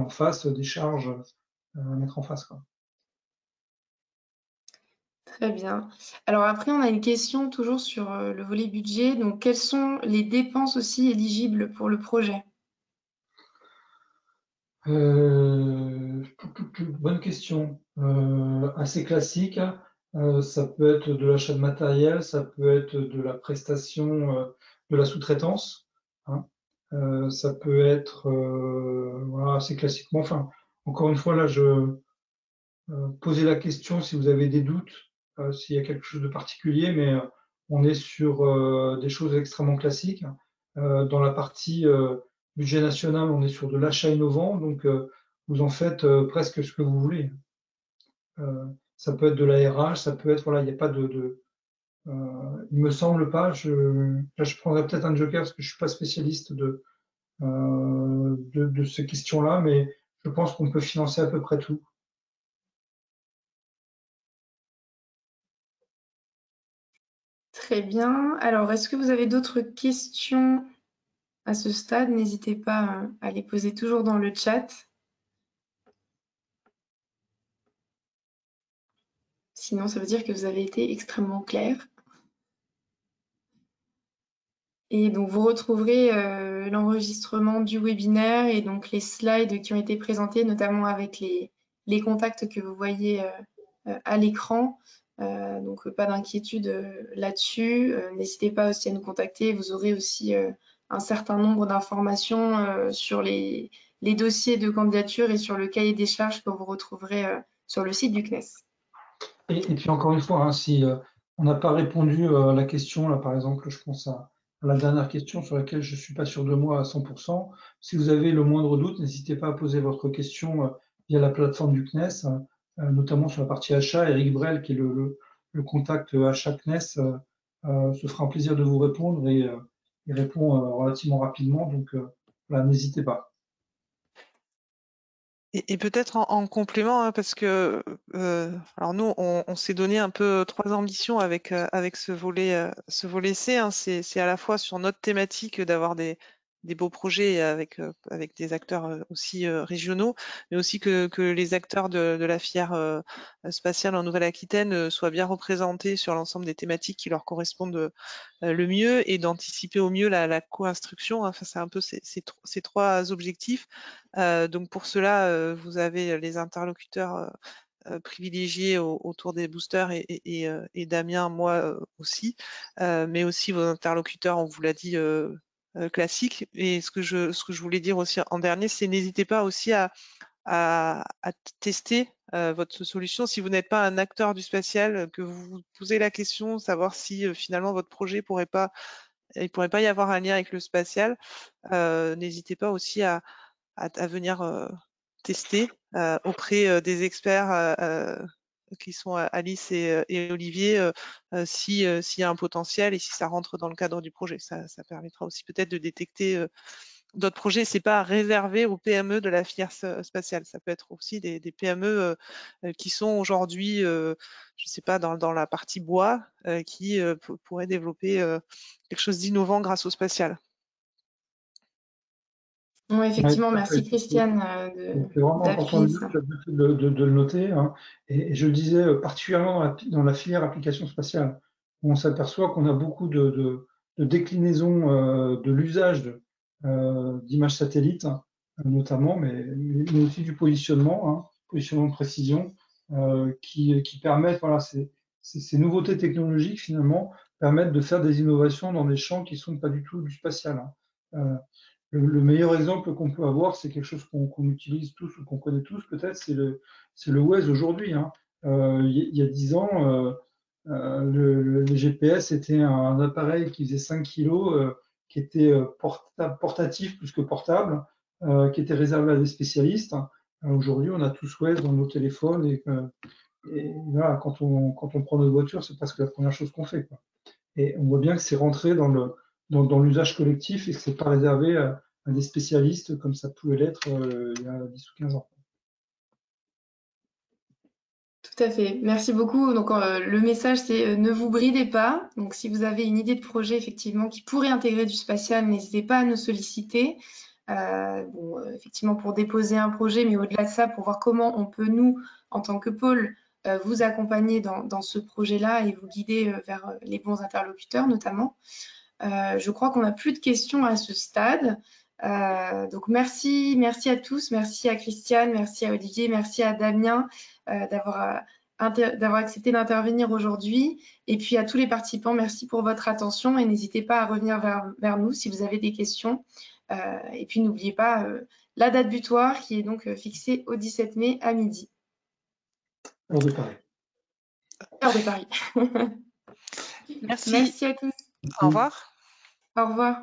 face des charges à mettre en face, quoi. Très bien. Alors après, on a une question toujours sur le volet budget. Donc, quelles sont les dépenses aussi éligibles pour le projet? Bonne question. Assez classique. Ça peut être de l'achat de matériel, ça peut être de la prestation, de la sous-traitance. Hein. Ça peut être voilà, assez classiquement. Enfin, encore une fois, là, je posez la question si vous avez des doutes, s'il y a quelque chose de particulier, mais on est sur des choses extrêmement classiques. Dans la partie budget national, on est sur de l'achat innovant, donc vous en faites presque ce que vous voulez. Ça peut être de la RH, ça peut être, voilà, il n'y a pas il me semble pas, là je prendrais peut-être un joker parce que je suis pas spécialiste de ces questions-là, mais je pense qu'on peut financer à peu près tout. Très bien. Alors, est-ce que vous avez d'autres questions à ce stade? N'hésitez pas à les poser toujours dans le chat. Sinon, ça veut dire que vous avez été extrêmement clair. Et donc, vous retrouverez l'enregistrement du webinaire et donc les slides qui ont été présentés, notamment avec les contacts que vous voyez à l'écran. Donc, pas d'inquiétude là-dessus. N'hésitez pas aussi à nous contacter. Vous aurez aussi un certain nombre d'informations sur les dossiers de candidature et sur le cahier des charges que vous retrouverez sur le site du CNES. Et puis encore une fois, hein, si on n'a pas répondu à la question, là par exemple, je pense à la dernière question sur laquelle je ne suis pas sûr de moi à 100%. Si vous avez le moindre doute, n'hésitez pas à poser votre question via la plateforme du CNES, notamment sur la partie achat. Eric Brel, qui est le contact achat CNES, se fera un plaisir de vous répondre et il répond relativement rapidement. Donc voilà, n'hésitez pas. Et peut-être en complément, hein, parce que alors nous, on s'est donné un peu 3 ambitions avec ce volet C. Hein. C'est à la fois sur notre thématique d'avoir des beaux projets avec des acteurs aussi régionaux, mais aussi que les acteurs de la filière spatiale en Nouvelle-Aquitaine soient bien représentés sur l'ensemble des thématiques qui leur correspondent le mieux et d'anticiper au mieux la co-instruction. Hein. Enfin, c'est un peu ces 3 objectifs. Donc pour cela, vous avez les interlocuteurs privilégiés autour des boosters et Damien, moi aussi, mais aussi vos interlocuteurs, on vous l'a dit, classiques. Et ce que je voulais dire aussi en dernier, c'est n'hésitez pas aussi à tester votre solution. Si vous n'êtes pas un acteur du spatial, que vous vous posez la question, savoir si finalement votre projet il pourrait pas y avoir un lien avec le spatial, n'hésitez pas aussi à venir tester auprès des experts qui sont Alice et Olivier s'il y a un potentiel et si ça rentre dans le cadre du projet. Ça permettra aussi peut-être de détecter d'autres projets. C'est pas réservé aux PME de la filière spatiale. Ça peut être aussi des PME qui sont aujourd'hui, je sais pas, dans la partie bois, qui pourraient développer quelque chose d'innovant grâce au spatial. Oui, effectivement, merci Christiane c'est vraiment important d'appuyer ça. de le noter. Hein. Et je le disais particulièrement dans la filière application spatiale, où on s'aperçoit qu'on a beaucoup de déclinaisons de l'usage d'images satellites, notamment, mais aussi du positionnement, hein, positionnement de précision, qui permettent, voilà, ces nouveautés technologiques finalement permettent de faire des innovations dans des champs qui ne sont pas du tout du spatial. Hein. Le meilleur exemple qu'on peut avoir, c'est quelque chose qu'on utilise tous ou qu'on connaît tous peut-être, c'est le Waze aujourd'hui. Hein. Il y a 10 ans, le GPS était un appareil qui faisait 5 kilos, qui était portatif plus que portable, qui était réservé à des spécialistes. Aujourd'hui, on a tous Waze dans nos téléphones et voilà, quand on prend notre voiture, c'est presque la première chose qu'on fait, quoi. Et on voit bien que c'est rentré dans l'usage collectif et que c'est pas réservé à des spécialistes comme ça pouvait l'être il y a 10 ou 15 ans. Tout à fait. Merci beaucoup. Donc, le message, c'est ne vous bridez pas. Donc, si vous avez une idée de projet, effectivement, qui pourrait intégrer du spatial, n'hésitez pas à nous solliciter. Effectivement, pour déposer un projet, mais au-delà de ça, pour voir comment on peut, nous, en tant que pôle, vous accompagner dans ce projet-là et vous guider vers les bons interlocuteurs, notamment. Je crois qu'on n'a plus de questions à ce stade. Donc, merci à tous. Merci à Christiane, merci à Olivier, merci à Damien d'avoir accepté d'intervenir aujourd'hui. Et puis à tous les participants, merci pour votre attention et n'hésitez pas à revenir vers nous si vous avez des questions Et puis n'oubliez pas la date butoir qui est donc fixée au 17 mai à midi. Heure de Paris. Heure de Paris. Merci. Merci à tous. Au revoir. Au revoir.